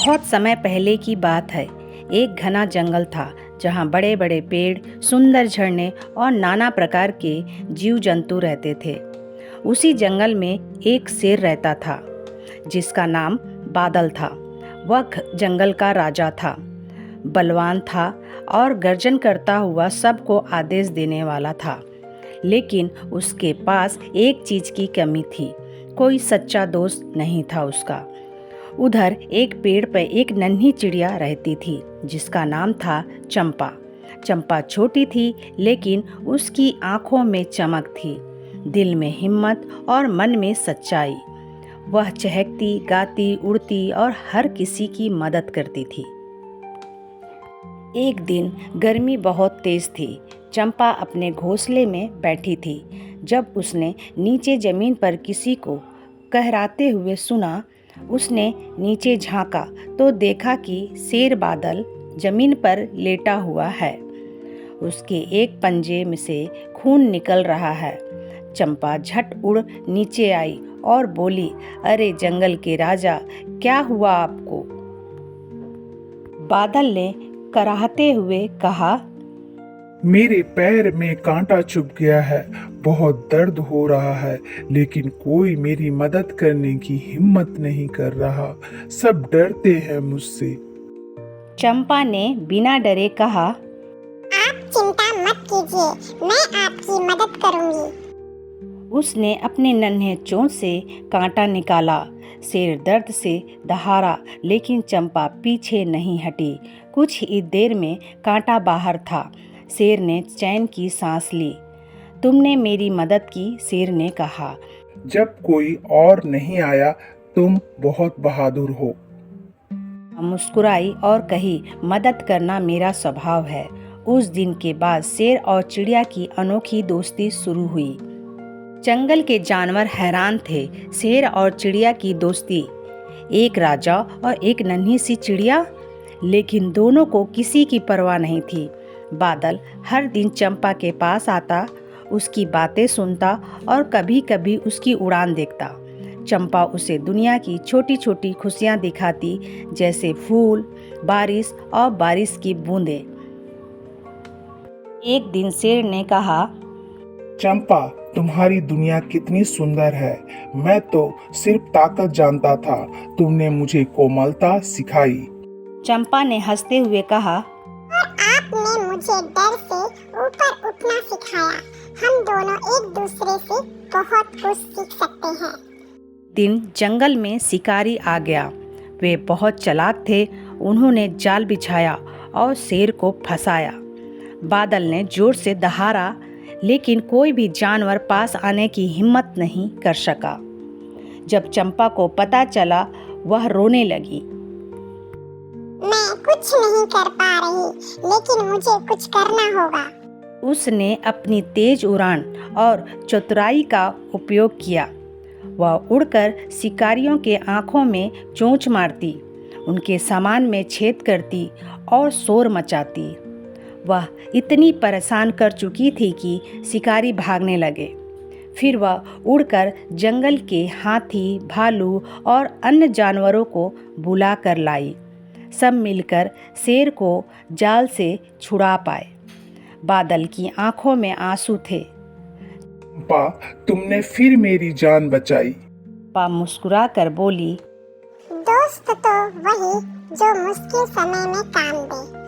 बहुत समय पहले की बात है। एक घना जंगल था जहाँ बड़े बड़े पेड़, सुंदर झरने और नाना प्रकार के जीव जंतु रहते थे। उसी जंगल में एक शेर रहता था जिसका नाम बादल था। वह जंगल का राजा था, बलवान था और गर्जन करता हुआ सबको आदेश देने वाला था। लेकिन उसके पास एक चीज की कमी थी, कोई सच्चा दोस्त नहीं था उसका। उधर एक पेड़ पर एक नन्ही चिड़िया रहती थी जिसका नाम था चंपा। चंपा छोटी थी लेकिन उसकी आंखों में चमक थी, दिल में हिम्मत और मन में सच्चाई। वह चहकती, गाती, उड़ती और हर किसी की मदद करती थी। एक दिन गर्मी बहुत तेज थी। चंपा अपने घोंसले में बैठी थी जब उसने नीचे जमीन पर किसी को कहराते हुए सुना। उसने नीचे झांका तो देखा कि शेर बादल जमीन पर लेटा हुआ है। उसके एक पंजे में से खून निकल रहा है। चंपा झट उड़ नीचे आई और बोली, अरे जंगल के राजा, क्या हुआ आपको? बादल ने कराहते हुए कहा, मेरे पैर में कांटा चुभ गया है, बहुत दर्द हो रहा है, लेकिन कोई मेरी मदद करने की हिम्मत नहीं कर रहा। सब डरते हैं मुझसे। चंपा ने बिना डरे कहा, आप चिंता मत कीजिए, मैं आपकी मदद करूंगी। उसने अपने नन्हे चोंच से कांटा निकाला। शेर दर्द से दहाड़ा लेकिन चंपा पीछे नहीं हटी। कुछ ही देर में कांटा बाहर था। शेर ने चैन की सांस ली। तुमने मेरी मदद की, शेर ने कहा। जब कोई और नहीं आया, तुम बहुत बहादुर हो। मुस्कुराई और कही, मदद करना मेरा स्वभाव है। उस दिन के बाद शेर और चिड़िया की अनोखी दोस्ती शुरू हुई। जंगल के जानवर हैरान थे, शेर और चिड़िया की दोस्ती। एक राजा और एक नन्ही सी चिड़िया, लेकिन दोनों को किसी की परवाह नहीं थी। बादल हर दिन चंपा के पास आता, उसकी बातें सुनता और कभी कभी उसकी उड़ान देखता। चंपा उसे दुनिया की छोटी छोटी खुशियां दिखाती, जैसे फूल, बारिश और बारिश की बूंदें। एक दिन शेर ने कहा, चंपा, तुम्हारी दुनिया कितनी सुंदर है। मैं तो सिर्फ ताकत जानता था, तुमने मुझे कोमलता सिखाई। चंपा ने हंसते हुए कहा, और आपने मुझे डर से ऊपर उठना सिखाया। हम दोनों एक दूसरे से बहुत कुछ सीख सकते हैं। दिन जंगल में शिकारी आ गया। वे बहुत चालाक थे। उन्होंने जाल बिछाया और शेर को फंसाया। बादल ने जोर से दहाड़ा लेकिन कोई भी जानवर पास आने की हिम्मत नहीं कर सका। जब चंपा को पता चला, वह रोने लगी। मैं कुछ नहीं कर पा रही, लेकिन मुझे कुछ करना होगा। उसने अपनी तेज उड़ान और चतुराई का उपयोग किया। वह उड़कर शिकारियों के आंखों में चोंच मारती, उनके सामान में छेद करती और शोर मचाती। वह इतनी परेशान कर चुकी थी कि शिकारी भागने लगे। फिर वह उड़कर जंगल के हाथी, भालू और अन्य जानवरों को बुला कर लाई। सब मिलकर शेर को जाल से छुड़ा पाए। बादल की आंखों में आंसू थे। चंपा, तुमने फिर मेरी जान बचाई। चंपा मुस्कुरा कर बोली, दोस्त तो वही जो मुश्किल समय में काम दे।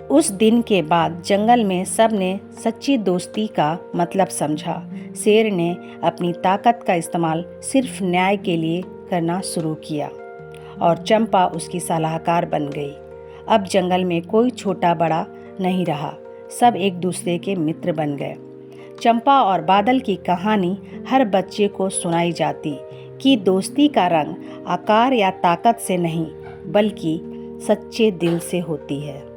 उस दिन के बाद जंगल में सब ने सच्ची दोस्ती का मतलब समझा। शेर ने अपनी ताकत का इस्तेमाल सिर्फ न्याय के लिए करना शुरू किया और चंपा उसकी सलाहकार बन गई। अब जंगल में कोई छोटा बड़ा नहीं रहा, सब एक दूसरे के मित्र बन गए। चंपा और बादल की कहानी हर बच्चे को सुनाई जाती कि दोस्ती का रंग आकार या ताकत से नहीं, बल्कि सच्चे दिल से होती है।